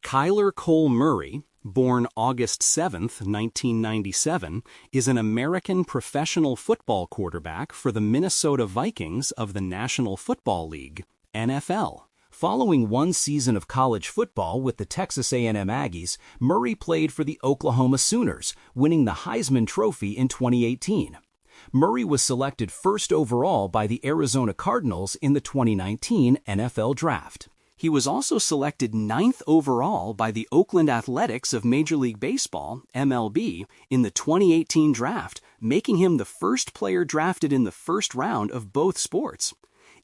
Kyler Cole Murray, born August 7, 1997, is an American professional football quarterback for the Minnesota Vikings of the National Football League, NFL. Following one season of college football with the Texas A&M Aggies, Murray played for the Oklahoma Sooners, winning the Heisman Trophy in 2018. Murray was selected first overall by the Arizona Cardinals in the 2019 NFL Draft. He was also selected 9th overall by the Oakland Athletics of Major League Baseball, MLB, in the 2018 draft, making him the first player drafted in the first round of both sports.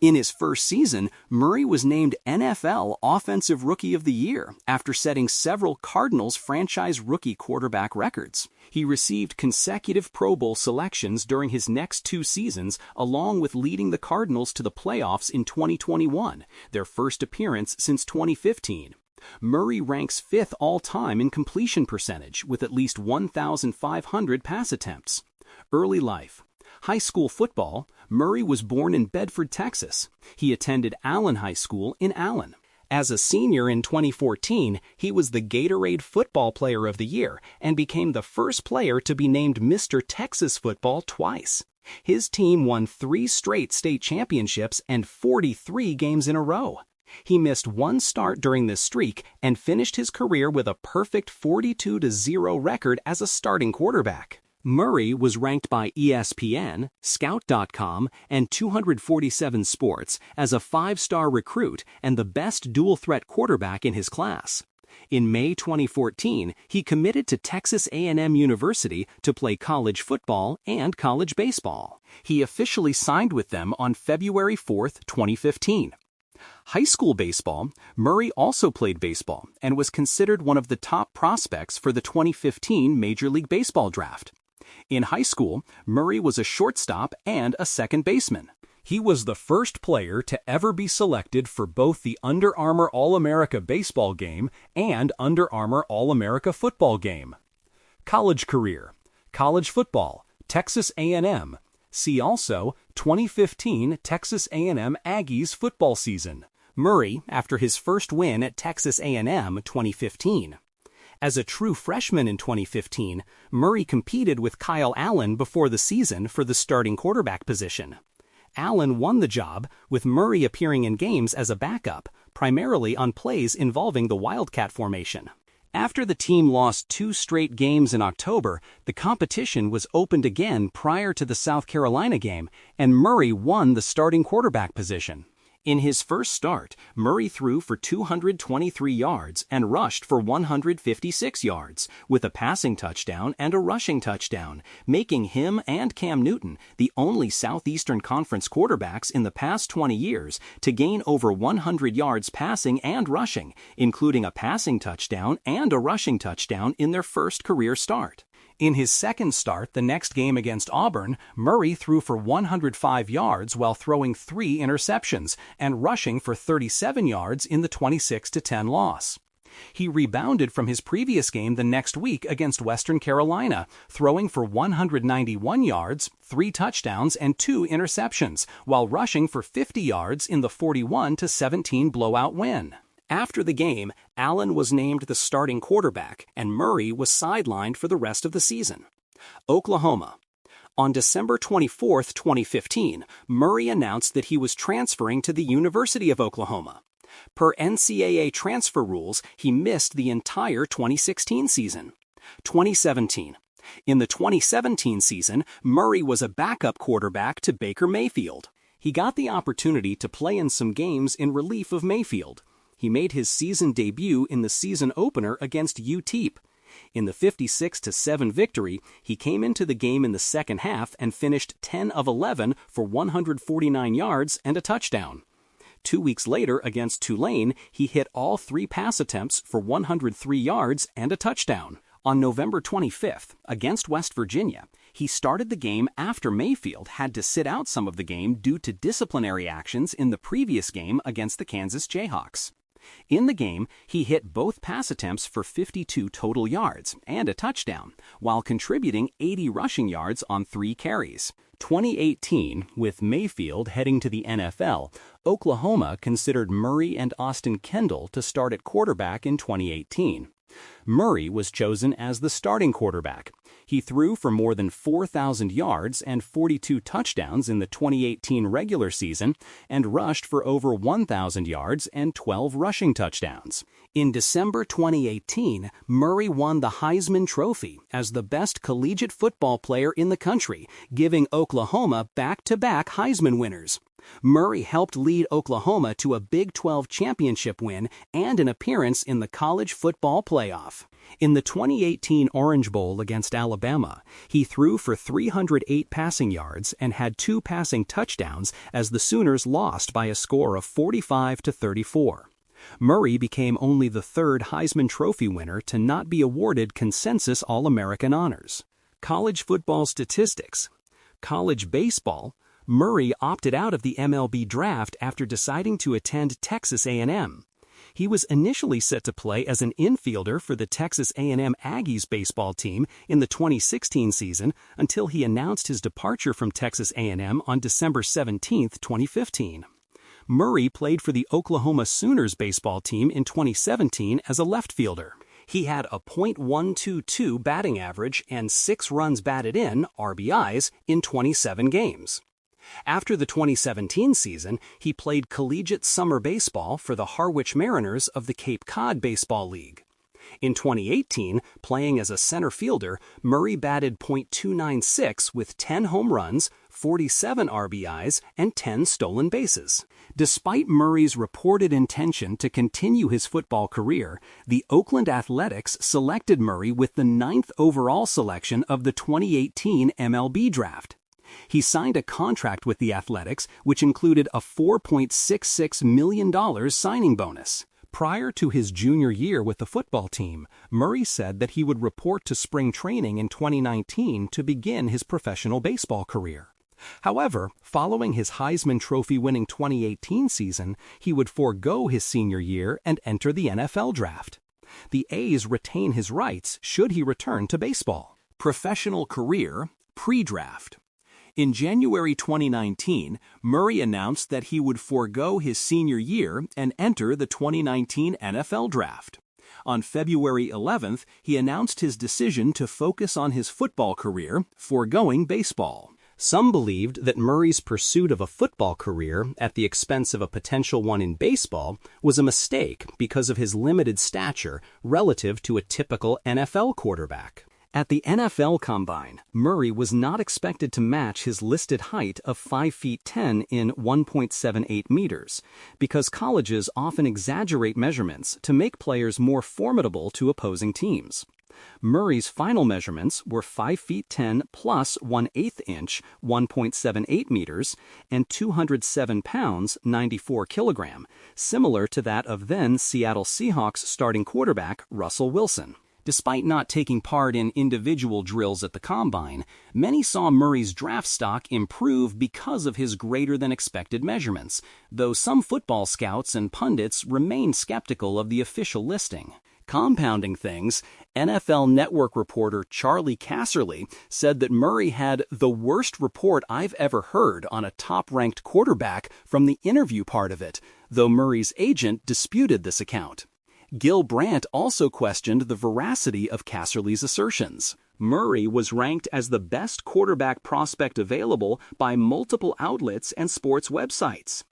In his first season, Murray was named NFL Offensive Rookie of the Year after setting several Cardinals franchise rookie quarterback records. He received consecutive Pro Bowl selections during his next two seasons, along with leading the Cardinals to the playoffs in 2021, their first appearance since 2015. Murray ranks 5th all-time in completion percentage with at least 1,500 pass attempts. Early life. High school football. Murray was born in Bedford, Texas. He attended Allen High School in Allen. As a senior in 2014, he was the Gatorade Football Player of the Year and became the first player to be named Mr. Texas Football twice. His team won 3 straight state championships and 43 games in a row. He missed one start during this streak and finished his career with a perfect 42-0 record as a starting quarterback. Murray was ranked by ESPN, Scout.com, and 247 Sports as a 5-star recruit and the best dual-threat quarterback in his class. In May 2014, he committed to Texas A&M University to play college football and college baseball. He officially signed with them on February 4, 2015. High school baseball. Murray also played baseball and was considered one of the top prospects for the 2015 Major League Baseball draft. In high school, Murray was a shortstop and a second baseman. He was the first player to ever be selected for both the Under Armour All-America Baseball Game and Under Armour All-America Football Game. College career. College football. Texas A&M. See also 2015 Texas A&M Aggies football season. Murray, after his first win at Texas A&M 2015. As a true freshman in 2015, Murray competed with Kyle Allen before the season for the starting quarterback position. Allen won the job, with Murray appearing in games as a backup, primarily on plays involving the Wildcat formation. After the team lost 2 straight games in October, the competition was opened again prior to the South Carolina game, and Murray won the starting quarterback position. In his first start, Murray threw for 223 yards and rushed for 156 yards, with a passing touchdown and a rushing touchdown, making him and Cam Newton the only Southeastern Conference quarterbacks in the past 20 years to gain over 100 yards passing and rushing, including a passing touchdown and a rushing touchdown in their first career start. In his second start, the next game against Auburn, Murray threw for 105 yards while throwing 3 interceptions and rushing for 37 yards in the 26-10 loss. He rebounded from his previous game the next week against Western Carolina, throwing for 191 yards, 3 touchdowns, and 2 interceptions, while rushing for 50 yards in the 41-17 blowout win. After the game, Allen was named the starting quarterback, and Murray was sidelined for the rest of the season. Oklahoma. On December 24, 2015, Murray announced that he was transferring to the University of Oklahoma. Per NCAA transfer rules, he missed the entire 2016 season. 2017. In the 2017 season, Murray was a backup quarterback to Baker Mayfield. He got the opportunity to play in some games in relief of Mayfield. He made his season debut in the season opener against UTEP. In the 56-7 victory, he came into the game in the second half and finished 10 of 11 for 149 yards and a touchdown. 2 weeks later against Tulane, he hit all 3 pass attempts for 103 yards and a touchdown. On November 25th, against West Virginia, he started the game after Mayfield had to sit out some of the game due to disciplinary actions in the previous game against the Kansas Jayhawks. In the game, he hit both pass attempts for 52 total yards and a touchdown, while contributing 80 rushing yards on 3 carries. 2018, with Mayfield heading to the NFL, Oklahoma considered Murray and Austin Kendall to start at quarterback in 2018. Murray was chosen as the starting quarterback. He threw for more than 4,000 yards and 42 touchdowns in the 2018 regular season and rushed for over 1,000 yards and 12 rushing touchdowns. In December 2018, Murray won the Heisman Trophy as the best collegiate football player in the country, giving Oklahoma back-to-back Heisman winners. Murray helped lead Oklahoma to a Big 12 championship win and an appearance in the college football playoff. In the 2018 Orange Bowl against Alabama, he threw for 308 passing yards and had 2 passing touchdowns as the Sooners lost by a score of 45-34. Murray became only the 3rd Heisman Trophy winner to not be awarded consensus All-American honors. College football statistics. College baseball. Murray opted out of the MLB draft after deciding to attend Texas A&M. He was initially set to play as an infielder for the Texas A&M Aggies baseball team in the 2016 season until he announced his departure from Texas A&M on December 17, 2015. Murray played for the Oklahoma Sooners baseball team in 2017 as a left fielder. He had a .122 batting average and 6 runs batted in, RBIs, in 27 games. After the 2017 season, he played collegiate summer baseball for the Harwich Mariners of the Cape Cod Baseball League. In 2018, playing as a center fielder, Murray batted .296 with 10 home runs, 47 RBIs, and 10 stolen bases. Despite Murray's reported intention to continue his football career, the Oakland Athletics selected Murray with the 9th overall selection of the 2018 MLB draft. He signed a contract with the Athletics, which included a $4.66 million signing bonus. Prior to his junior year with the football team, Murray said that he would report to spring training in 2019 to begin his professional baseball career. However, following his Heisman Trophy-winning 2018 season, he would forego his senior year and enter the NFL draft. The A's retain his rights should he return to baseball. Professional career, pre-draft. In January 2019, Murray announced that he would forego his senior year and enter the 2019 NFL Draft. On February 11th, he announced his decision to focus on his football career, foregoing baseball. Some believed that Murray's pursuit of a football career at the expense of a potential one in baseball was a mistake because of his limited stature relative to a typical NFL quarterback. At the NFL Combine, Murray was not expected to match his listed height of 5 feet 10 in 1.78 meters, because colleges often exaggerate measurements to make players more formidable to opposing teams. Murray's final measurements were 5 feet 10 plus 1/8 inch, 1.78 meters, and 207 pounds, 94 kilogram, similar to that of then Seattle Seahawks starting quarterback Russell Wilson. Despite not taking part in individual drills at the Combine, many saw Murray's draft stock improve because of his greater-than-expected measurements, though some football scouts and pundits remained skeptical of the official listing. Compounding things, NFL Network reporter Charlie Casserly said that Murray had the worst report I've ever heard on a top-ranked quarterback from the interview part of it, though Murray's agent disputed this account. Gil Brandt also questioned the veracity of Casserly's assertions. Murray was ranked as the best quarterback prospect available by multiple outlets and sports websites.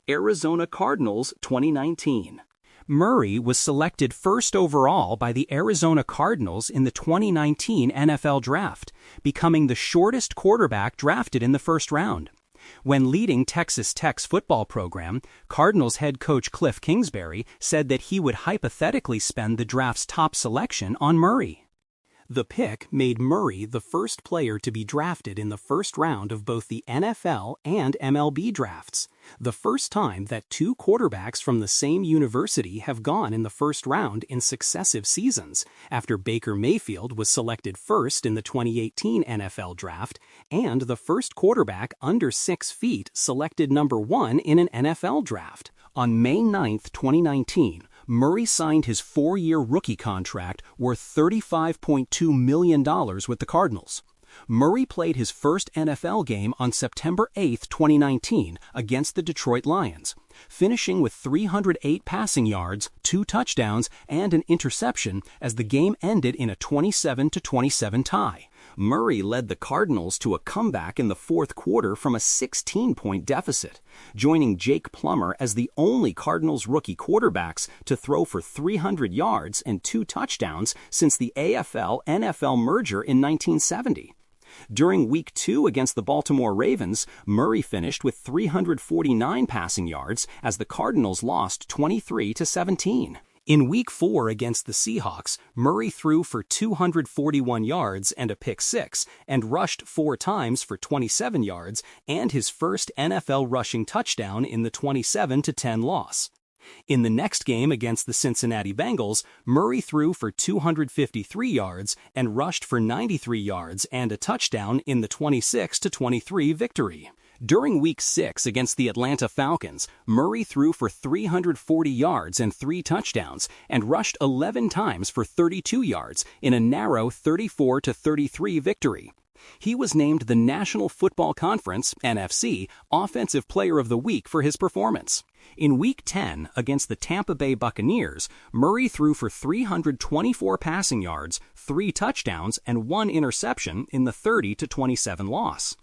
Arizona Cardinals 2019. Murray was selected first overall by the Arizona Cardinals in the 2019 NFL Draft, becoming the shortest quarterback drafted in the first round. When leading Texas Tech's football program, Cardinals head coach Cliff Kingsbury said that he would hypothetically spend the draft's top selection on Murray. The pick made Murray the first player to be drafted in the first round of both the NFL and MLB drafts, the first time that 2 quarterbacks from the same university have gone in the first round in successive seasons, after Baker Mayfield was selected first in the 2018 NFL Draft, and the first quarterback under 6 feet selected number 1 in an NFL Draft. On May 9, 2019, Murray signed his 4-year rookie contract worth $35.2 million with the Cardinals. Murray played his first NFL game on September 8, 2019, against the Detroit Lions, finishing with 308 passing yards, 2 touchdowns, and an interception as the game ended in a 27-27 tie. Murray led the Cardinals to a comeback in the fourth quarter from a 16-point deficit, joining Jake Plummer as the only Cardinals rookie quarterbacks to throw for 300 yards and 2 touchdowns since the AFL-NFL merger in 1970. During Week 2 against the Baltimore Ravens, Murray finished with 349 passing yards as the Cardinals lost 23-17. In Week 4 against the Seahawks, Murray threw for 241 yards and a pick-6 and rushed 4 times for 27 yards and his first NFL rushing touchdown in the 27-10 loss. In the next game against the Cincinnati Bengals, Murray threw for 253 yards and rushed for 93 yards and a touchdown in the 26-23 victory. During Week 6 against the Atlanta Falcons, Murray threw for 340 yards and 3 touchdowns and rushed 11 times for 32 yards in a narrow 34-33 victory. He was named the National Football Conference (NFC) Offensive Player of the Week for his performance. In Week 10 against the Tampa Bay Buccaneers, Murray threw for 324 passing yards, 3 touchdowns, and 1 interception in the 30-27 loss.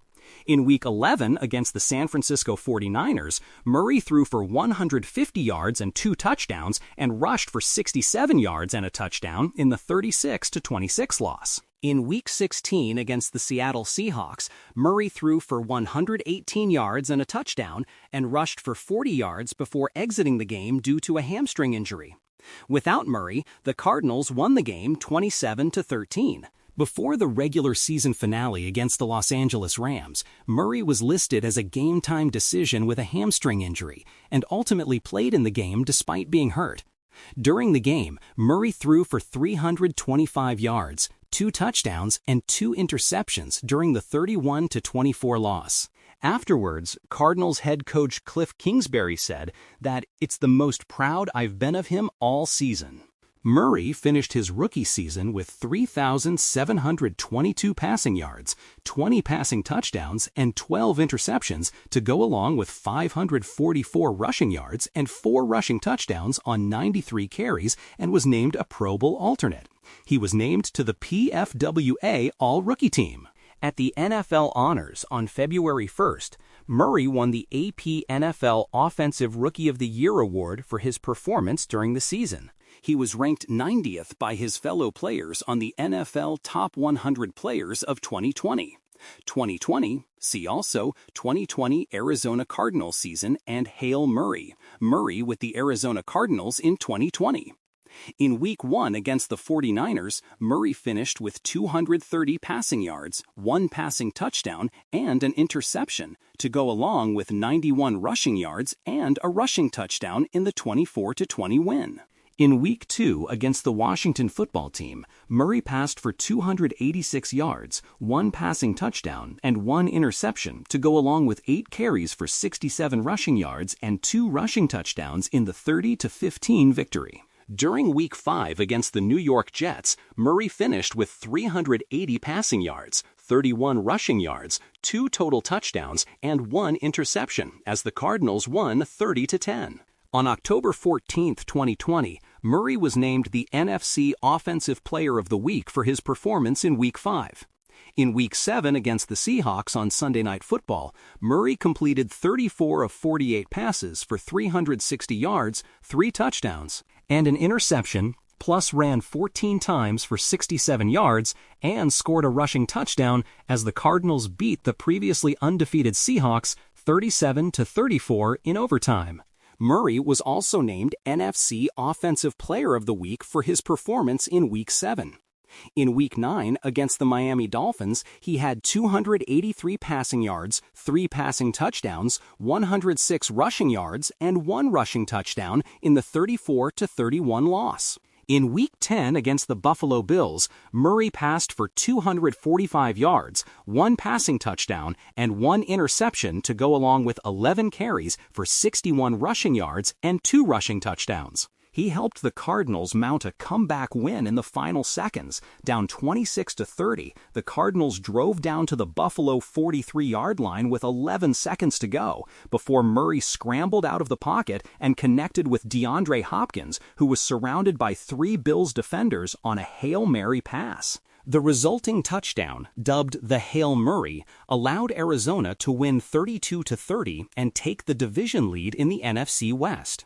In Week 11 against the San Francisco 49ers, Murray threw for 150 yards and 2 touchdowns and rushed for 67 yards and a touchdown in the 36-26 loss. In Week 16 against the Seattle Seahawks, Murray threw for 118 yards and a touchdown and rushed for 40 yards before exiting the game due to a hamstring injury. Without Murray, the Cardinals won the game 27-13. Before the regular season finale against the Los Angeles Rams, Murray was listed as a game-time decision with a hamstring injury and ultimately played in the game despite being hurt. During the game, Murray threw for 325 yards, 2 touchdowns, and 2 interceptions during the 31-24 loss. Afterwards, Cardinals head coach Cliff Kingsbury said that it's the most proud I've been of him all season. Murray finished his rookie season with 3,722 passing yards, 20 passing touchdowns, and 12 interceptions to go along with 544 rushing yards and 4 rushing touchdowns on 93 carries and was named a Pro Bowl alternate. He was named to the PFWA All-Rookie Team. At the NFL Honors on February 1st, Murray won the AP NFL Offensive Rookie of the Year award for his performance during the season. He was ranked 90th by his fellow players on the NFL Top 100 Players of 2020. 2020, see also 2020 Arizona Cardinals season and Hail Murray, Murray with the Arizona Cardinals in 2020. In Week 1 against the 49ers, Murray finished with 230 passing yards, 1 passing touchdown, and an interception to go along with 91 rushing yards and a rushing touchdown in the 24-20 win. In Week 2 against the Washington football team, Murray passed for 286 yards, 1 passing touchdown, and 1 interception to go along with 8 carries for 67 rushing yards and 2 rushing touchdowns in the 30-15 victory. During Week 5 against the New York Jets, Murray finished with 380 passing yards, 31 rushing yards, 2 total touchdowns, and 1 interception as the Cardinals won 30-10. On October 14, 2020, Murray was named the NFC Offensive Player of the Week for his performance in Week 5. In Week 7 against the Seahawks on Sunday Night Football, Murray completed 34 of 48 passes for 360 yards, 3 touchdowns, and an interception, plus ran 14 times for 67 yards and scored a rushing touchdown as the Cardinals beat the previously undefeated Seahawks 37-34 in overtime. Murray was also named NFC Offensive Player of the Week for his performance in Week 7. In Week 9 against the Miami Dolphins, he had 283 passing yards, 3 passing touchdowns, 106 rushing yards, and 1 rushing touchdown in the 34-31 loss. In Week 10 against the Buffalo Bills, Murray passed for 245 yards, 1 passing touchdown, and 1 interception to go along with 11 carries for 61 rushing yards and 2 rushing touchdowns. He helped the Cardinals mount a comeback win in the final seconds. Down 26-30, the Cardinals drove down to the Buffalo 43-yard line with 11 seconds to go before Murray scrambled out of the pocket and connected with DeAndre Hopkins, who was surrounded by 3 Bills defenders on a Hail Mary pass. The resulting touchdown, dubbed the Hail Murray, allowed Arizona to win 32-30 and take the division lead in the NFC West.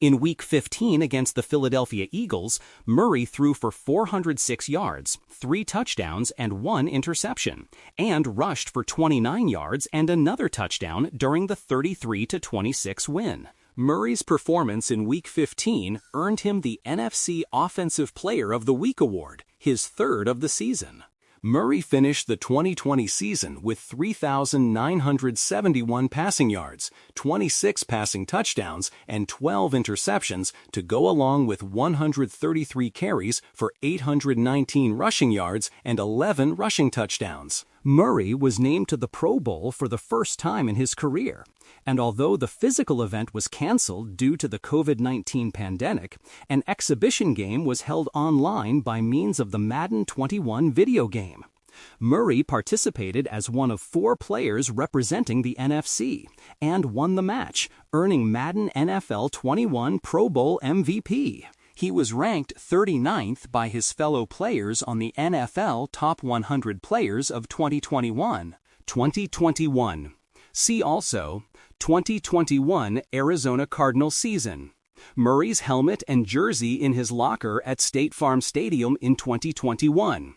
In Week 15 against the Philadelphia Eagles, Murray threw for 406 yards, 3 touchdowns, and 1 interception, and rushed for 29 yards and another touchdown during the 33-26 win. Murray's performance in Week 15 earned him the NFC Offensive Player of the Week award, his 3rd of the season. Murray finished the 2020 season with 3,971 passing yards, 26 passing touchdowns, and 12 interceptions to go along with 133 carries for 819 rushing yards and 11 rushing touchdowns. Murray was named to the Pro Bowl for the first time in his career, and although the physical event was canceled due to the COVID-19 pandemic, an exhibition game was held online by means of the Madden 21 video game. Murray participated as one of 4 players representing the NFC and won the match, earning Madden NFL 21 Pro Bowl MVP. He was ranked 39th by his fellow players on the NFL Top 100 Players of 2021. 2021. See also 2021 Arizona Cardinals season. Murray's helmet and jersey in his locker at State Farm Stadium in 2021.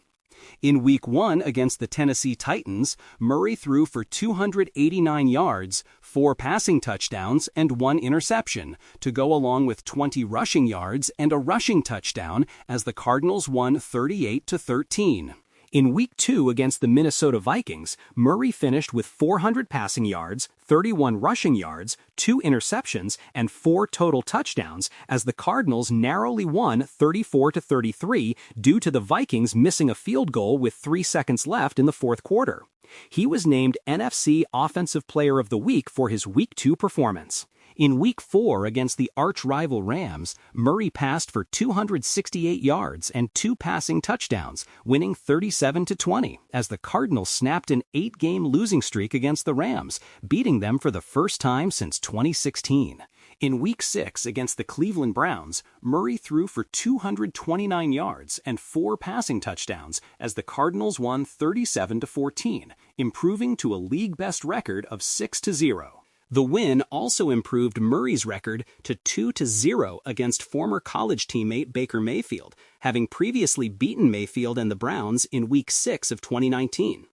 In Week 1 against the Tennessee Titans, Murray threw for 289 yards, 4 passing touchdowns, and 1 interception, to go along with 20 rushing yards and a rushing touchdown as the Cardinals won 38-13. In Week 2 against the Minnesota Vikings, Murray finished with 400 passing yards, 31 rushing yards, 2 interceptions, and 4 total touchdowns as the Cardinals narrowly won 34-33 due to the Vikings missing a field goal with 3 seconds left in the fourth quarter. He was named NFC Offensive Player of the Week for his Week 2 performance. In Week 4 against the arch-rival Rams, Murray passed for 268 yards and 2 passing touchdowns, winning 37-20 as the Cardinals snapped an 8-game losing streak against the Rams, beating them for the first time since 2016. In Week 6 against the Cleveland Browns, Murray threw for 229 yards and 4 passing touchdowns as the Cardinals won 37-14, improving to a league-best record of 6-0. The win also improved Murray's record to 2-0 against former college teammate Baker Mayfield, having previously beaten Mayfield and the Browns in Week 6 of 2019.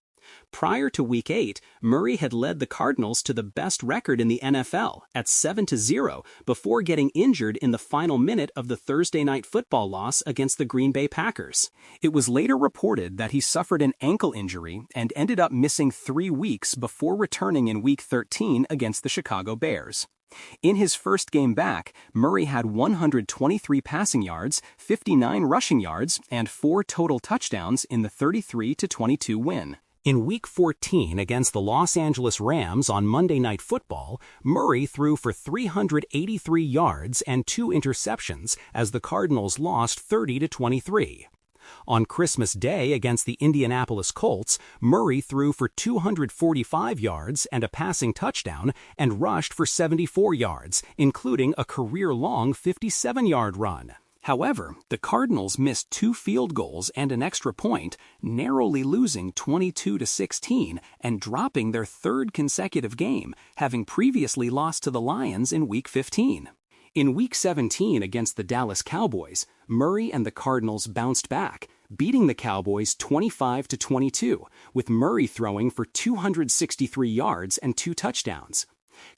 Prior to Week 8, Murray had led the Cardinals to the best record in the NFL at 7-0 before getting injured in the final minute of the Thursday Night Football loss against the Green Bay Packers. It was later reported that he suffered an ankle injury and ended up missing 3 weeks before returning in Week 13 against the Chicago Bears. In his first game back, Murray had 123 passing yards, 59 rushing yards, and 4 total touchdowns in the 33-22 win. In Week 14 against the Los Angeles Rams on Monday Night Football, Murray threw for 383 yards and 2 interceptions as the Cardinals lost 30-23. On Christmas Day against the Indianapolis Colts, Murray threw for 245 yards and a passing touchdown and rushed for 74 yards, including a career-long 57-yard run. However, the Cardinals missed 2 field goals and an extra point, narrowly losing 22-16 and dropping their 3rd consecutive game, having previously lost to the Lions in Week 15. In Week 17 against the Dallas Cowboys, Murray and the Cardinals bounced back, beating the Cowboys 25-22, with Murray throwing for 263 yards and 2 touchdowns.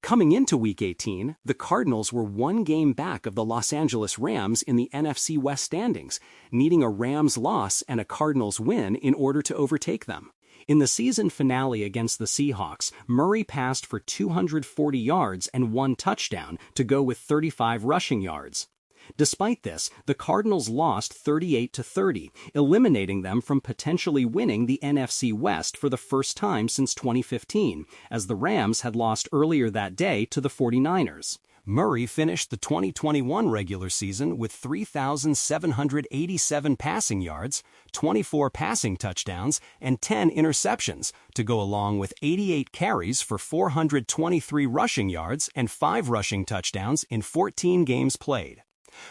Coming into Week 18, the Cardinals were 1 game back of the Los Angeles Rams in the NFC West standings, needing a Rams loss and a Cardinals win in order to overtake them. In the season finale against the Seahawks, Murray passed for 240 yards and 1 touchdown to go with 35 rushing yards. Despite this, the Cardinals lost 38-30, eliminating them from potentially winning the NFC West for the first time since 2015, as the Rams had lost earlier that day to the 49ers. Murray finished the 2021 regular season with 3,787 passing yards, 24 passing touchdowns, and 10 interceptions, to go along with 88 carries for 423 rushing yards and 5 rushing touchdowns in 14 games played.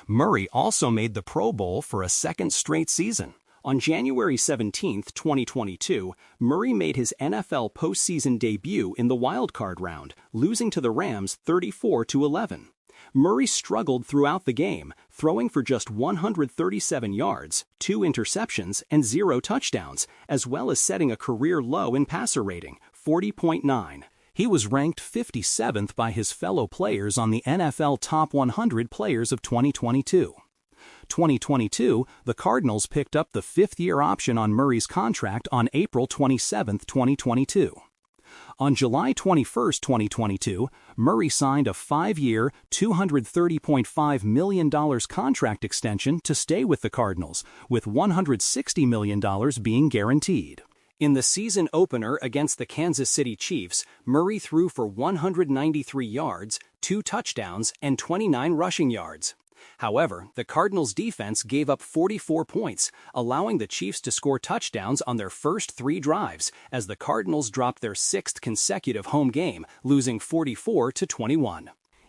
Murray also made the Pro Bowl for a second straight season. On January 17, 2022, Murray made his NFL postseason debut in the wildcard round, losing to the Rams 34-11. Murray struggled throughout the game, throwing for just 137 yards, 2 interceptions, and 0 touchdowns, as well as setting a career low in passer rating, 40.9. He was ranked 57th by his fellow players on the NFL Top 100 Players of 2022. 2022, the Cardinals picked up the 5th-year option on Murray's contract on April 27, 2022. On July 21, 2022, Murray signed a 5-year, $230.5 million contract extension to stay with the Cardinals, with $160 million being guaranteed. In the season opener against the Kansas City Chiefs, Murray threw for 193 yards, 2 touchdowns, and 29 rushing yards. However, the Cardinals' defense gave up 44 points, allowing the Chiefs to score touchdowns on their first 3 drives, as the Cardinals dropped their 6th consecutive home game, losing 44-21.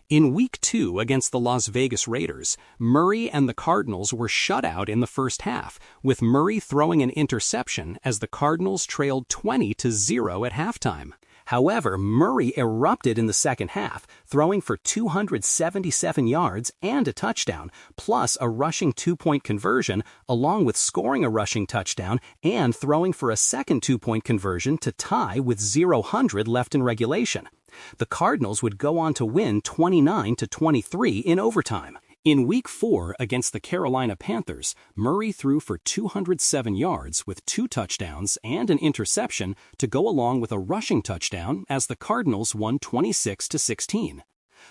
In Week 2 against the Las Vegas Raiders, Murray and the Cardinals were shut out in the first half, with Murray throwing an interception as the Cardinals trailed 20-0 at halftime. However, Murray erupted in the second half, throwing for 277 yards and a touchdown, plus a rushing 2-point conversion, along with scoring a rushing touchdown and throwing for a second 2-point conversion to tie with 0-100 left in regulation. The Cardinals would go on to win 29-23 in overtime. In Week 4 against the Carolina Panthers, Murray threw for 207 yards with 2 touchdowns and an interception to go along with a rushing touchdown as the Cardinals won 26-16.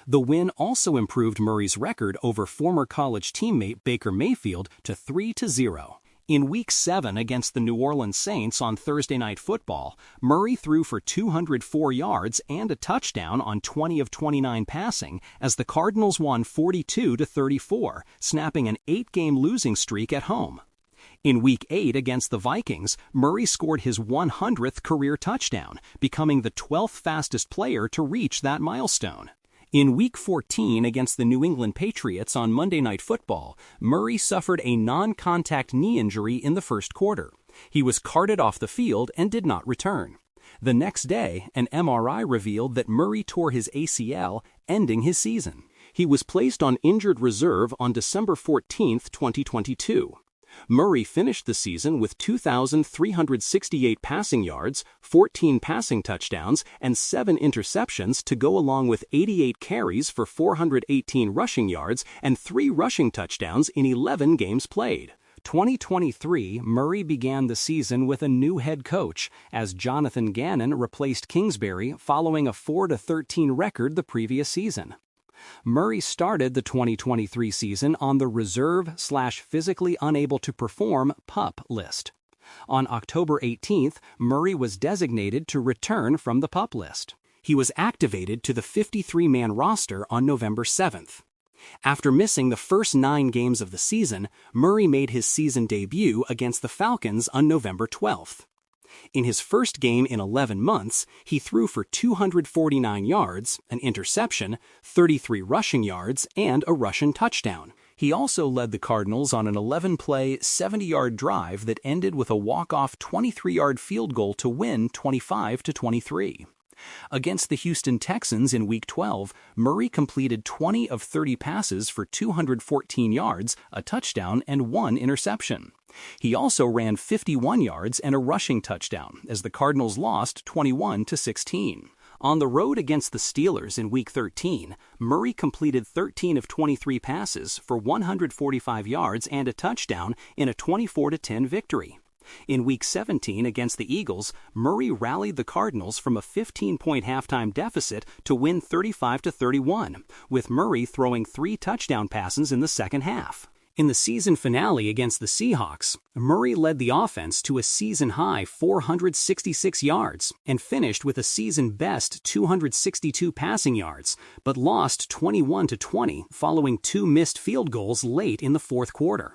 The win also improved Murray's record over former college teammate Baker Mayfield to 3-0. In Week 7 against the New Orleans Saints on Thursday Night Football, Murray threw for 204 yards and a touchdown on 20 of 29 passing as the Cardinals won 42-34, snapping an 8-game losing streak at home. In Week 8 against the Vikings, Murray scored his 100th career touchdown, becoming the 12th fastest player to reach that milestone. In Week 14 against the New England Patriots on Monday Night Football, Murray suffered a non-contact knee injury in the first quarter. He was carted off the field and did not return. The next day, an MRI revealed that Murray tore his ACL, ending his season. He was placed on injured reserve on December 14, 2022. Murray finished the season with 2,368 passing yards, 14 passing touchdowns, and 7 interceptions to go along with 88 carries for 418 rushing yards and 3 rushing touchdowns in 11 games played. 2023, Murray began the season with a new head coach, as Jonathan Gannon replaced Kingsbury following a 4-13 record the previous season. Murray started the 2023 season on the reserve/physically unable to perform PUP list. On October 18th, Murray was designated to return from the PUP list. He was activated to the 53-man roster on November 7th. After missing the first 9 games of the season, Murray made his season debut against the Falcons on November 12th. In his first game in 11 months, he threw for 249 yards, an interception, 33 rushing yards, and a rushing touchdown. He also led the Cardinals on an 11-play, 70-yard drive that ended with a walk-off 23-yard field goal to win 25-23. Against the Houston Texans in Week 12, Murray completed 20 of 30 passes for 214 yards, a touchdown, and 1 interception. He also ran 51 yards and a rushing touchdown as the Cardinals lost 21-16. On the road against the Steelers in Week 13, Murray completed 13 of 23 passes for 145 yards and a touchdown in a 24-10 victory. In Week 17 against the Eagles, Murray rallied the Cardinals from a 15-point halftime deficit to win 35-31, with Murray throwing 3 touchdown passes in the second half. In the season finale against the Seahawks, Murray led the offense to a season-high 466 yards and finished with a season-best 262 passing yards, but lost 21-20 following 2 missed field goals late in the fourth quarter.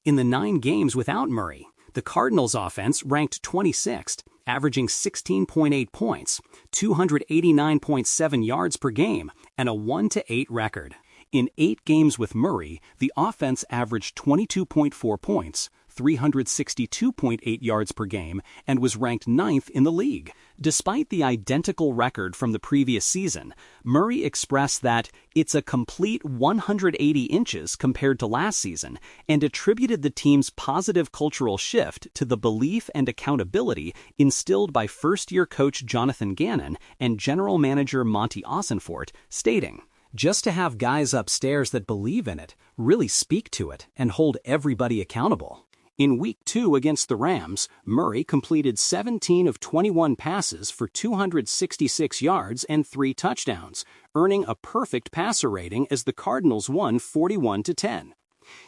In the 9 games without Murray, the Cardinals' offense ranked 26th, averaging 16.8 points, 289.7 yards per game, and a 1-8 record. In 8 games with Murray, the offense averaged 22.4 points, 362.8 yards per game, and was ranked 9th in the league. Despite the identical record from the previous season, Murray expressed that it's a complete 180 inches compared to last season and attributed the team's positive cultural shift to the belief and accountability instilled by first-year coach Jonathan Gannon and general manager Monty Ossenfort, stating, "Just to have guys upstairs that believe in it, really speak to it, and hold everybody accountable." In Week 2 against the Rams, Murray completed 17 of 21 passes for 266 yards and 3 touchdowns, earning a perfect passer rating as the Cardinals won 41-10.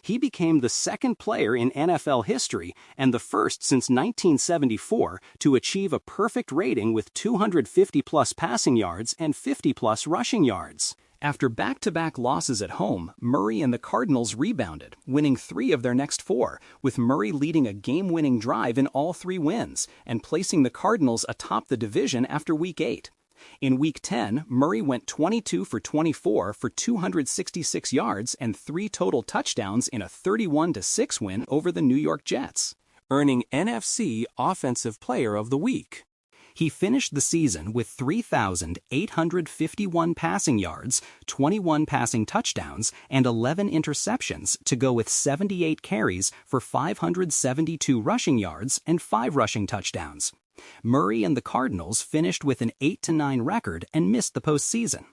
He became the second player in NFL history and the first since 1974 to achieve a perfect rating with 250-plus passing yards and 50-plus rushing yards. After back-to-back losses at home, Murray and the Cardinals rebounded, winning 3 of their next 4, with Murray leading a game-winning drive in all 3 wins and placing the Cardinals atop the division after Week 8. In Week 10, Murray went 22 for 24 for 266 yards and 3 total touchdowns in a 31-6 win over the New York Jets, earning NFC Offensive Player of the Week. He finished the season with 3,851 passing yards, 21 passing touchdowns, and 11 interceptions to go with 78 carries for 572 rushing yards and 5 rushing touchdowns. Murray and the Cardinals finished with an 8-9 record and missed the postseason.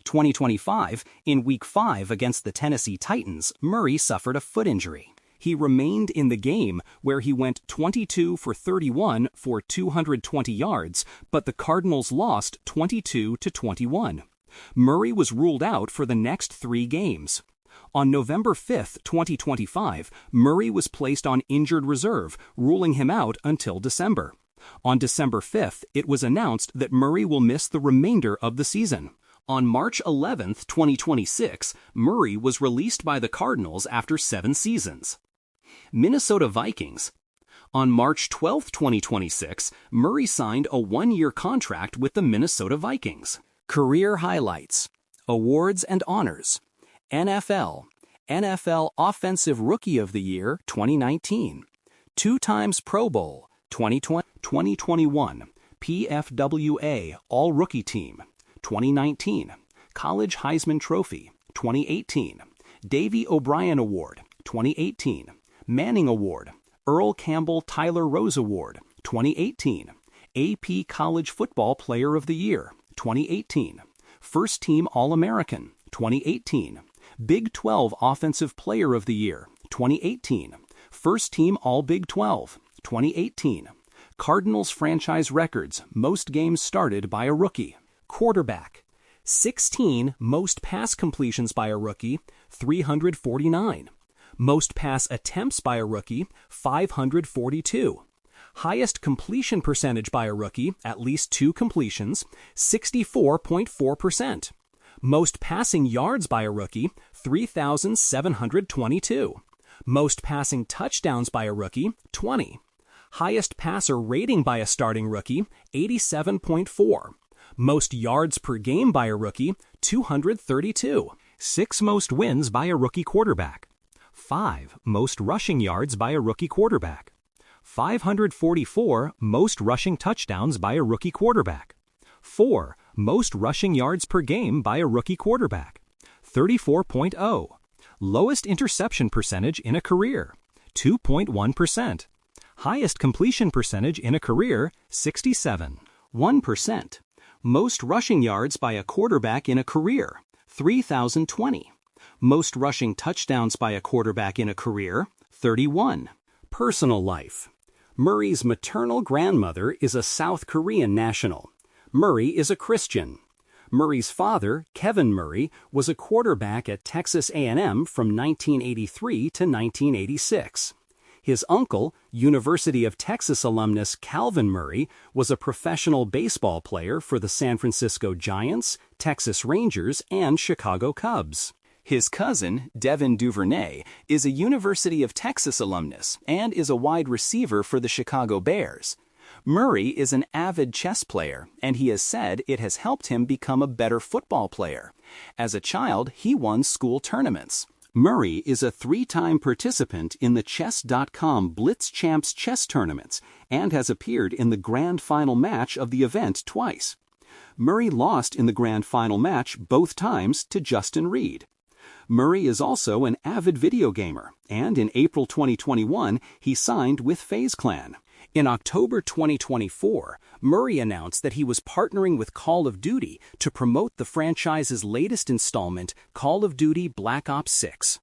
2025, in Week 5 against the Tennessee Titans, Murray suffered a foot injury. He remained in the game, where he went 22 for 31 for 220 yards, but the Cardinals lost 22-21. Murray was ruled out for the next 3 games. On November 5, 2025, Murray was placed on injured reserve, ruling him out until December. On December 5th, it was announced that Murray will miss the remainder of the season. On March 11, 2026, Murray was released by the Cardinals after 7 seasons. Minnesota Vikings. On March 12, 2026, Murray signed a 1-year contract with the Minnesota Vikings. Career highlights, awards and honors. NFL Offensive Rookie of the Year 2019. 2 times Pro Bowl 2020, 2021. PFWA All-Rookie Team 2019. College Heisman Trophy 2018. Davey O'Brien Award 2018. Manning Award, Earl Campbell Tyler Rose Award, 2018. AP College Football Player of the Year, 2018. First Team All-American, 2018. Big 12 Offensive Player of the Year, 2018. First Team All-Big 12, 2018. Cardinals franchise records, most games started by a rookie. Quarterback, 16 most pass completions by a rookie, 349. Most pass attempts by a rookie, 542. Highest completion percentage by a rookie, at least 2 completions, 64.4%. Most passing yards by a rookie, 3,722. Most passing touchdowns by a rookie, 20. Highest passer rating by a starting rookie, 87.4. Most yards per game by a rookie, 232. 6 most wins by a rookie quarterback. 5 most rushing yards by a rookie quarterback. 544 most rushing touchdowns by a rookie quarterback. 4 most rushing yards per game by a rookie quarterback. 34.0. Lowest interception percentage in a career, 2.1%. Highest completion percentage in a career, 67.1%. Most rushing yards by a quarterback in a career, 3,020. Most rushing touchdowns by a quarterback in a career, 31. Personal life. Murray's maternal grandmother is a South Korean national. Murray is a Christian. Murray's father, Kevin Murray, was a quarterback at Texas A&M from 1983 to 1986. His uncle, University of Texas alumnus Calvin Murray, was a professional baseball player for the San Francisco Giants, Texas Rangers, and Chicago Cubs. His cousin, Devin Duvernay, is a University of Texas alumnus and is a wide receiver for the Chicago Bears. Murray is an avid chess player, and he has said it has helped him become a better football player. As a child, he won school tournaments. Murray is a 3-time participant in the Chess.com Blitz Champs chess tournaments and has appeared in the grand final match of the event twice. Murray lost in the grand final match both times to Justin Reed. Murray is also an avid video gamer, and in April 2021, he signed with FaZe Clan. In October 2024, Murray announced that he was partnering with Call of Duty to promote the franchise's latest installment, Call of Duty Black Ops 6.